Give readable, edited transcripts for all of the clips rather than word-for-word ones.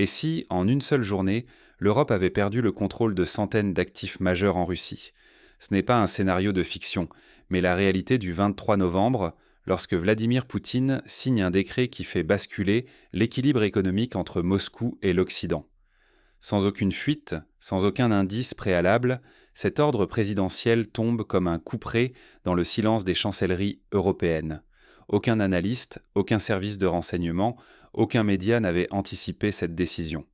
Et si, en une seule journée, l'Europe avait perdu le contrôle de centaines d'actifs majeurs en Russie? Ce n'est pas un scénario de fiction, mais la réalité du 23 novembre, lorsque Vladimir Poutine signe un décret qui fait basculer l'équilibre économique entre Moscou et l'Occident. Sans aucune fuite, sans aucun indice préalable, cet ordre présidentiel tombe comme un couperet dans le silence des chancelleries européennes. Aucun analyste, aucun service de renseignement, aucun média n'avait anticipé cette décision.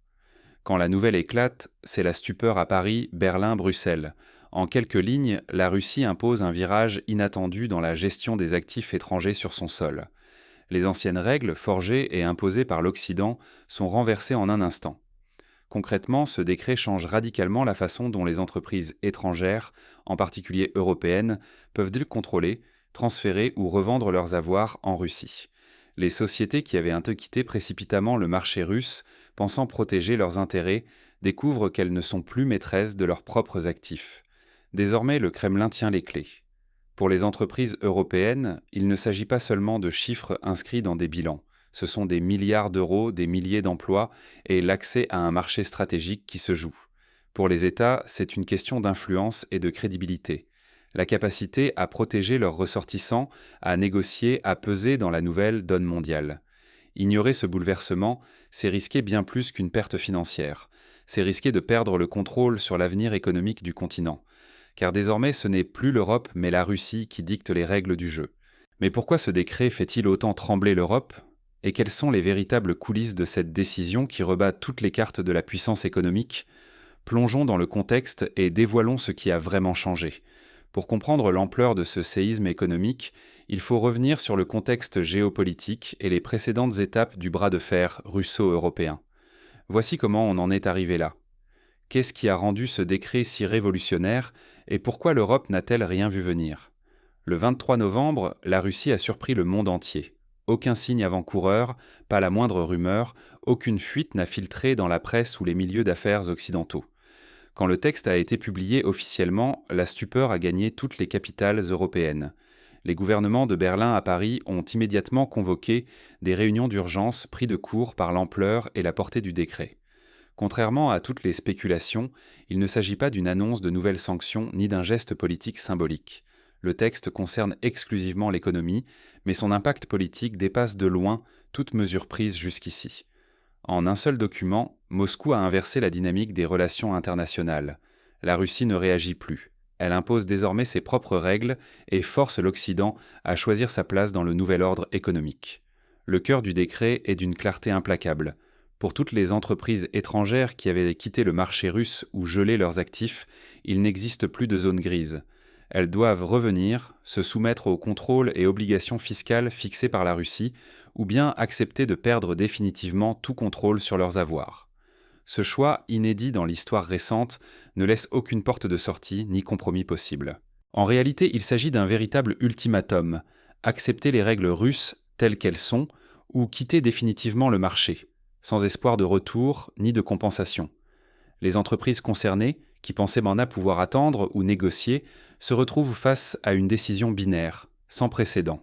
Quand la nouvelle éclate, c'est la stupeur à Paris, Berlin, Bruxelles. En quelques lignes, la Russie impose un virage inattendu dans la gestion des actifs étrangers sur son sol. Les anciennes règles, forgées et imposées par l'Occident, sont renversées en un instant. Concrètement, ce décret change radicalement la façon dont les entreprises étrangères, en particulier européennes, peuvent contrôler, transférer ou revendre leurs avoirs en Russie. Les sociétés qui avaient un peu quitté précipitamment le marché russe, pensant protéger leurs intérêts, découvrent qu'elles ne sont plus maîtresses de leurs propres actifs. Désormais, le Kremlin tient les clés. Pour les entreprises européennes, il ne s'agit pas seulement de chiffres inscrits dans des bilans. Ce sont des milliards d'euros, des milliers d'emplois et l'accès à un marché stratégique qui se joue. Pour les États, c'est une question d'influence et de crédibilité. La capacité à protéger leurs ressortissants, à négocier, à peser dans la nouvelle donne mondiale. Ignorer ce bouleversement, c'est risquer bien plus qu'une perte financière. C'est risquer de perdre le contrôle sur l'avenir économique du continent. Car désormais, ce n'est plus l'Europe, mais la Russie qui dicte les règles du jeu. Mais pourquoi ce décret fait-il autant trembler l'Europe ? Et quelles sont les véritables coulisses de cette décision qui rebat toutes les cartes de la puissance économique ? Plongeons dans le contexte et dévoilons ce qui a vraiment changé. Pour comprendre l'ampleur de ce séisme économique, il faut revenir sur le contexte géopolitique et les précédentes étapes du bras de fer russo-européen. Voici comment on en est arrivé là. Qu'est-ce qui a rendu ce décret si révolutionnaire et pourquoi l'Europe n'a-t-elle rien vu venir ? Le 23 novembre, la Russie a surpris le monde entier. Aucun signe avant-coureur, pas la moindre rumeur, aucune fuite n'a filtré dans la presse ou les milieux d'affaires occidentaux. Quand le texte a été publié officiellement, la stupeur a gagné toutes les capitales européennes. Les gouvernements de Berlin à Paris ont immédiatement convoqué des réunions d'urgence pris de court par l'ampleur et la portée du décret. Contrairement à toutes les spéculations, il ne s'agit pas d'une annonce de nouvelles sanctions ni d'un geste politique symbolique. Le texte concerne exclusivement l'économie, mais son impact politique dépasse de loin toute mesure prise jusqu'ici. En un seul document, Moscou a inversé la dynamique des relations internationales. La Russie ne réagit plus. Elle impose désormais ses propres règles et force l'Occident à choisir sa place dans le nouvel ordre économique. Le cœur du décret est d'une clarté implacable. Pour toutes les entreprises étrangères qui avaient quitté le marché russe ou gelé leurs actifs, il n'existe plus de zone grise. Elles doivent revenir, se soumettre aux contrôles et obligations fiscales fixées par la Russie, ou bien accepter de perdre définitivement tout contrôle sur leurs avoirs. Ce choix, inédit dans l'histoire récente, ne laisse aucune porte de sortie ni compromis possible. En réalité, il s'agit d'un véritable ultimatum, accepter les règles russes telles qu'elles sont, ou quitter définitivement le marché, sans espoir de retour ni de compensation. Les entreprises concernées, qui pensaient maintenant pouvoir attendre ou négocier, se retrouvent face à une décision binaire, sans précédent.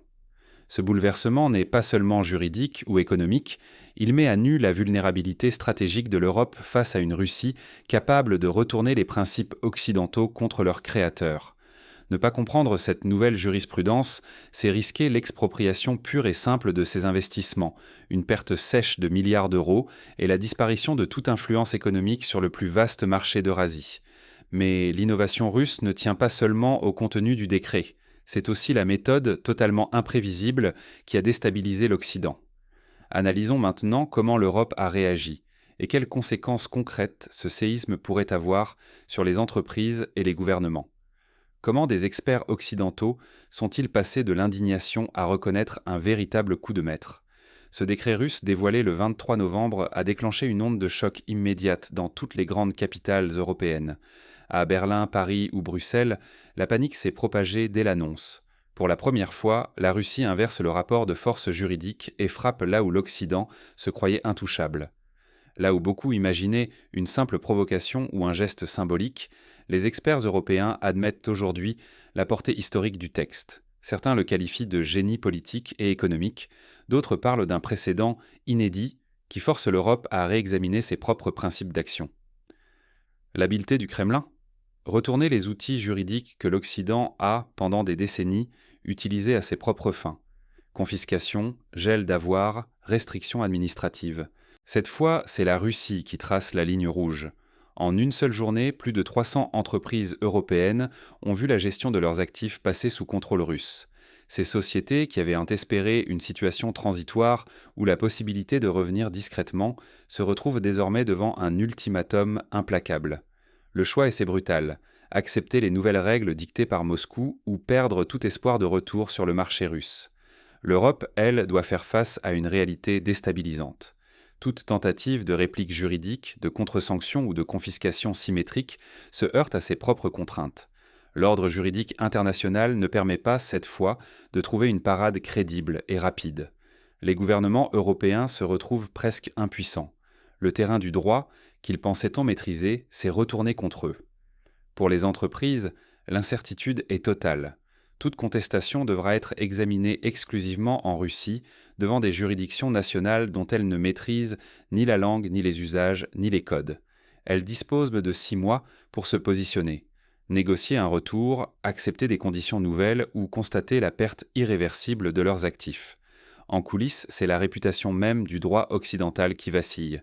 Ce bouleversement n'est pas seulement juridique ou économique, il met à nu la vulnérabilité stratégique de l'Europe face à une Russie capable de retourner les principes occidentaux contre leurs créateurs. Ne pas comprendre cette nouvelle jurisprudence, c'est risquer l'expropriation pure et simple de ces investissements, une perte sèche de milliards d'euros et la disparition de toute influence économique sur le plus vaste marché d'Eurasie. Mais l'innovation russe ne tient pas seulement au contenu du décret, c'est aussi la méthode totalement imprévisible qui a déstabilisé l'Occident. Analysons maintenant comment l'Europe a réagi et quelles conséquences concrètes ce séisme pourrait avoir sur les entreprises et les gouvernements. Comment des experts occidentaux sont-ils passés de l'indignation à reconnaître un véritable coup de maître ? Ce décret russe dévoilé le 23 novembre a déclenché une onde de choc immédiate dans toutes les grandes capitales européennes. À Berlin, Paris ou Bruxelles, la panique s'est propagée dès l'annonce. Pour la première fois, la Russie inverse le rapport de force juridique et frappe là où l'Occident se croyait intouchable. Là où beaucoup imaginaient une simple provocation ou un geste symbolique, les experts européens admettent aujourd'hui la portée historique du texte. Certains le qualifient de génie politique et économique, d'autres parlent d'un précédent inédit qui force l'Europe à réexaminer ses propres principes d'action. L'habileté du Kremlin? Retourner les outils juridiques que l'Occident a, pendant des décennies, utilisés à ses propres fins. Confiscation, gel d'avoirs, restrictions administratives. Cette fois, c'est la Russie qui trace la ligne rouge. En une seule journée, plus de 300 entreprises européennes ont vu la gestion de leurs actifs passer sous contrôle russe. Ces sociétés, qui avaient espéré une situation transitoire ou la possibilité de revenir discrètement, se retrouvent désormais devant un ultimatum implacable. Le choix est assez brutal: accepter les nouvelles règles dictées par Moscou ou perdre tout espoir de retour sur le marché russe. L'Europe, elle, doit faire face à une réalité déstabilisante. Toute tentative de réplique juridique, de contre-sanction ou de confiscation symétrique se heurte à ses propres contraintes. L'ordre juridique international ne permet pas, cette fois, de trouver une parade crédible et rapide. Les gouvernements européens se retrouvent presque impuissants. Le terrain du droit, qu'ils pensaient maîtriser, s'est retourné contre eux. Pour les entreprises, l'incertitude est totale. Toute contestation devra être examinée exclusivement en Russie, devant des juridictions nationales dont elles ne maîtrisent ni la langue, ni les usages, ni les codes. Elles disposent de 6 mois pour se positionner, négocier un retour, accepter des conditions nouvelles ou constater la perte irréversible de leurs actifs. En coulisses, c'est la réputation même du droit occidental qui vacille.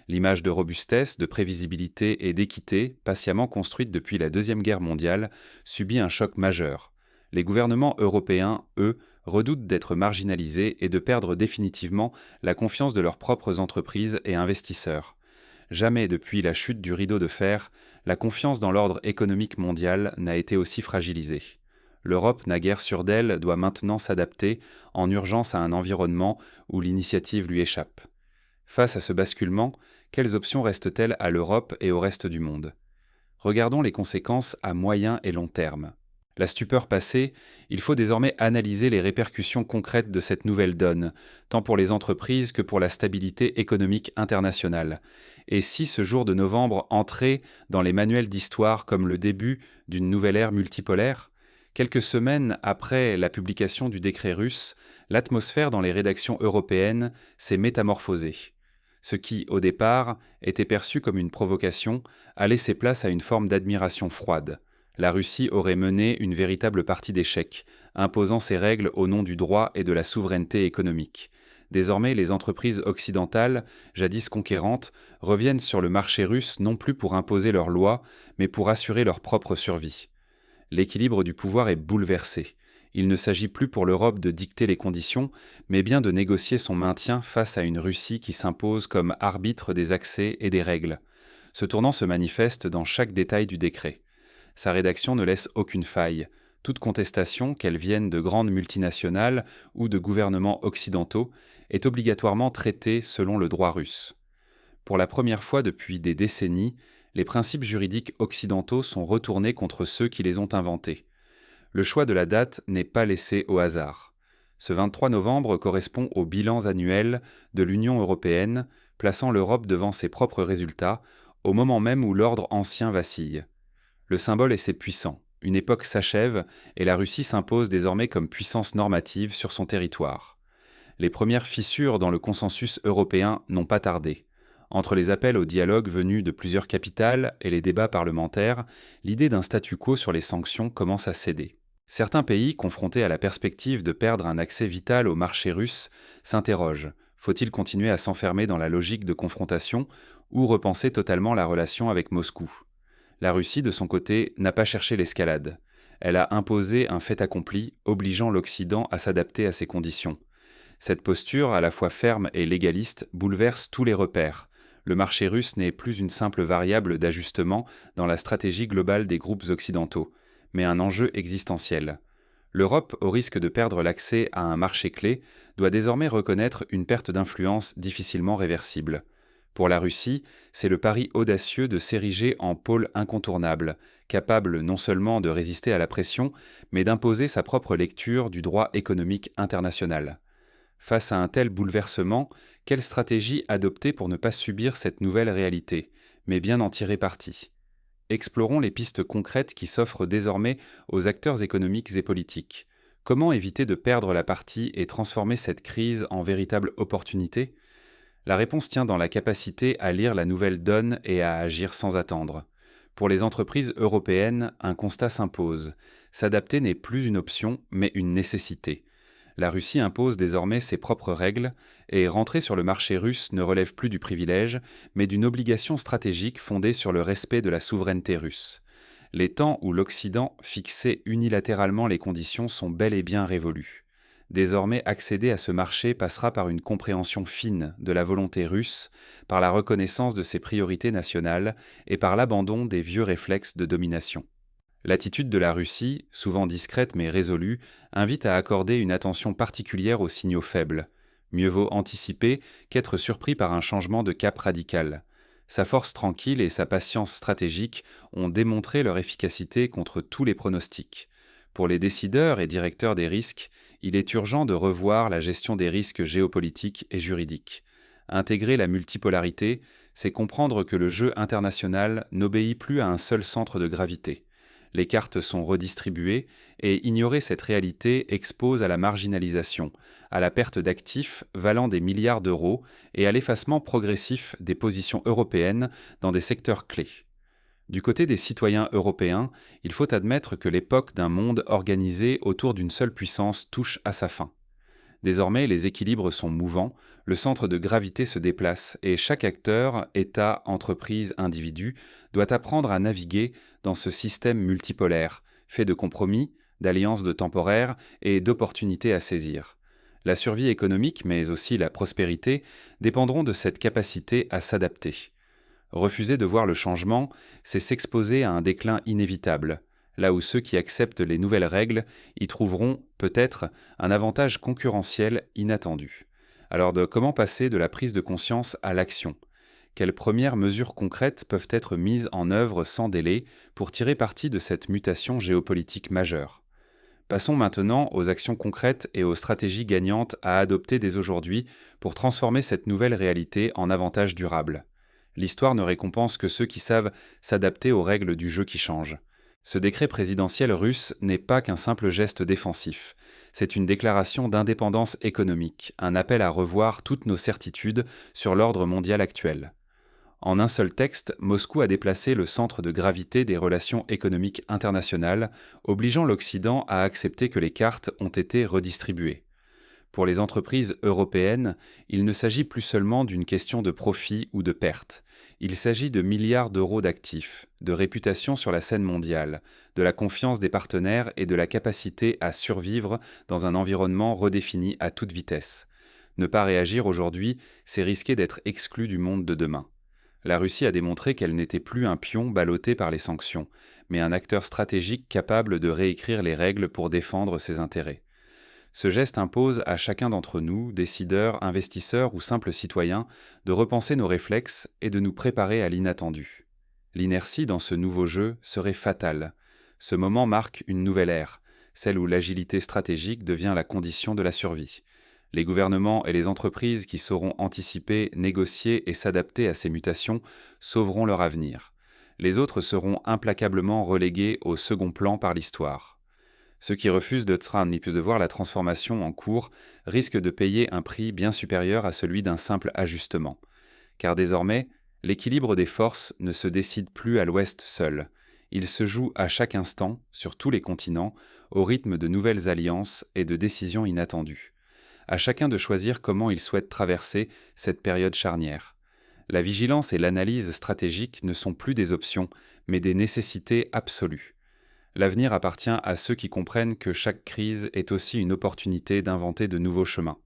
L'image de robustesse, de prévisibilité et d'équité, patiemment construite depuis la Deuxième Guerre mondiale, subit un choc majeur. Les gouvernements européens, eux, redoutent d'être marginalisés et de perdre définitivement la confiance de leurs propres entreprises et investisseurs. Jamais depuis la chute du rideau de fer, la confiance dans l'ordre économique mondial n'a été aussi fragilisée. L'Europe, naguère sûre d'elle, doit maintenant s'adapter en urgence à un environnement où l'initiative lui échappe. Face à ce basculement, quelles options restent-elles à l'Europe et au reste du monde? Regardons les conséquences à moyen et long terme. La stupeur passée, il faut désormais analyser les répercussions concrètes de cette nouvelle donne, tant pour les entreprises que pour la stabilité économique internationale. Et si ce jour de novembre entrait dans les manuels d'histoire comme le début d'une nouvelle ère multipolaire? Quelques semaines après la publication du décret russe, l'atmosphère dans les rédactions européennes s'est métamorphosée. Ce qui, au départ, était perçu comme une provocation, a laissé place à une forme d'admiration froide. La Russie aurait mené une véritable partie d'échecs, imposant ses règles au nom du droit et de la souveraineté économique. Désormais, les entreprises occidentales, jadis conquérantes, reviennent sur le marché russe non plus pour imposer leurs lois, mais pour assurer leur propre survie. L'équilibre du pouvoir est bouleversé. Il ne s'agit plus pour l'Europe de dicter les conditions, mais bien de négocier son maintien face à une Russie qui s'impose comme arbitre des accès et des règles. Ce tournant se manifeste dans chaque détail du décret. Sa rédaction ne laisse aucune faille. Toute contestation, qu'elle vienne de grandes multinationales ou de gouvernements occidentaux, est obligatoirement traitée selon le droit russe. Pour la première fois depuis des décennies, les principes juridiques occidentaux sont retournés contre ceux qui les ont inventés. Le choix de la date n'est pas laissé au hasard. Ce 23 novembre correspond aux bilans annuels de l'Union européenne, plaçant l'Europe devant ses propres résultats, au moment même où l'ordre ancien vacille. Le symbole est assez puissant. Une époque s'achève et la Russie s'impose désormais comme puissance normative sur son territoire. Les premières fissures dans le consensus européen n'ont pas tardé. Entre les appels au dialogue venus de plusieurs capitales et les débats parlementaires, l'idée d'un statu quo sur les sanctions commence à céder. Certains pays, confrontés à la perspective de perdre un accès vital au marché russe, s'interrogent. Faut-il continuer à s'enfermer dans la logique de confrontation ou repenser totalement la relation avec Moscou ? La Russie, de son côté, n'a pas cherché l'escalade. Elle a imposé un fait accompli, obligeant l'Occident à s'adapter à ces conditions. Cette posture, à la fois ferme et légaliste, bouleverse tous les repères. Le marché russe n'est plus une simple variable d'ajustement dans la stratégie globale des groupes occidentaux, mais un enjeu existentiel. L'Europe, au risque de perdre l'accès à un marché clé, doit désormais reconnaître une perte d'influence difficilement réversible. Pour la Russie, c'est le pari audacieux de s'ériger en pôle incontournable, capable non seulement de résister à la pression, mais d'imposer sa propre lecture du droit économique international. Face à un tel bouleversement, quelle stratégie adopter pour ne pas subir cette nouvelle réalité, mais bien en tirer parti? Explorons les pistes concrètes qui s'offrent désormais aux acteurs économiques et politiques. Comment éviter de perdre la partie et transformer cette crise en véritable opportunité? La réponse tient dans la capacité à lire la nouvelle donne et à agir sans attendre. Pour les entreprises européennes, un constat s'impose. S'adapter n'est plus une option, mais une nécessité. La Russie impose désormais ses propres règles, et rentrer sur le marché russe ne relève plus du privilège, mais d'une obligation stratégique fondée sur le respect de la souveraineté russe. Les temps où l'Occident fixait unilatéralement les conditions sont bel et bien révolus. Désormais, accéder à ce marché passera par une compréhension fine de la volonté russe, par la reconnaissance de ses priorités nationales et par l'abandon des vieux réflexes de domination. L'attitude de la Russie, souvent discrète mais résolue, invite à accorder une attention particulière aux signaux faibles. Mieux vaut anticiper qu'être surpris par un changement de cap radical. Sa force tranquille et sa patience stratégique ont démontré leur efficacité contre tous les pronostics. Pour les décideurs et directeurs des risques, il est urgent de revoir la gestion des risques géopolitiques et juridiques. Intégrer la multipolarité, c'est comprendre que le jeu international n'obéit plus à un seul centre de gravité. Les cartes sont redistribuées et ignorer cette réalité expose à la marginalisation, à la perte d'actifs valant des milliards d'euros et à l'effacement progressif des positions européennes dans des secteurs clés. Du côté des citoyens européens, il faut admettre que l'époque d'un monde organisé autour d'une seule puissance touche à sa fin. Désormais, les équilibres sont mouvants, le centre de gravité se déplace et chaque acteur, État, entreprise, individu, doit apprendre à naviguer dans ce système multipolaire, fait de compromis, d'alliances de temporaires et d'opportunités à saisir. La survie économique, mais aussi la prospérité, dépendront de cette capacité à s'adapter. Refuser de voir le changement, c'est s'exposer à un déclin inévitable, là où ceux qui acceptent les nouvelles règles y trouveront, peut-être, un avantage concurrentiel inattendu. Alors comment passer de la prise de conscience à l'action? Quelles premières mesures concrètes peuvent être mises en œuvre sans délai pour tirer parti de cette mutation géopolitique majeure? Passons maintenant aux actions concrètes et aux stratégies gagnantes à adopter dès aujourd'hui pour transformer cette nouvelle réalité en avantage durable. L'histoire ne récompense que ceux qui savent s'adapter aux règles du jeu qui changent. Ce décret présidentiel russe n'est pas qu'un simple geste défensif. C'est une déclaration d'indépendance économique, un appel à revoir toutes nos certitudes sur l'ordre mondial actuel. En un seul texte, Moscou a déplacé le centre de gravité des relations économiques internationales, obligeant l'Occident à accepter que les cartes ont été redistribuées. Pour les entreprises européennes, il ne s'agit plus seulement d'une question de profit ou de perte. Il s'agit de milliards d'euros d'actifs, de réputation sur la scène mondiale, de la confiance des partenaires et de la capacité à survivre dans un environnement redéfini à toute vitesse. Ne pas réagir aujourd'hui, c'est risquer d'être exclu du monde de demain. La Russie a démontré qu'elle n'était plus un pion ballotté par les sanctions, mais un acteur stratégique capable de réécrire les règles pour défendre ses intérêts. Ce geste impose à chacun d'entre nous, décideurs, investisseurs ou simples citoyens, de repenser nos réflexes et de nous préparer à l'inattendu. L'inertie dans ce nouveau jeu serait fatale. Ce moment marque une nouvelle ère, celle où l'agilité stratégique devient la condition de la survie. Les gouvernements et les entreprises qui sauront anticiper, négocier et s'adapter à ces mutations sauveront leur avenir. Les autres seront implacablement relégués au second plan par l'histoire. Ceux qui refusent de voir la transformation en cours risquent de payer un prix bien supérieur à celui d'un simple ajustement. Car désormais, l'équilibre des forces ne se décide plus à l'Ouest seul. Il se joue à chaque instant, sur tous les continents, au rythme de nouvelles alliances et de décisions inattendues. À chacun de choisir comment il souhaite traverser cette période charnière. La vigilance et l'analyse stratégique ne sont plus des options, mais des nécessités absolues. L'avenir appartient à ceux qui comprennent que chaque crise est aussi une opportunité d'inventer de nouveaux chemins.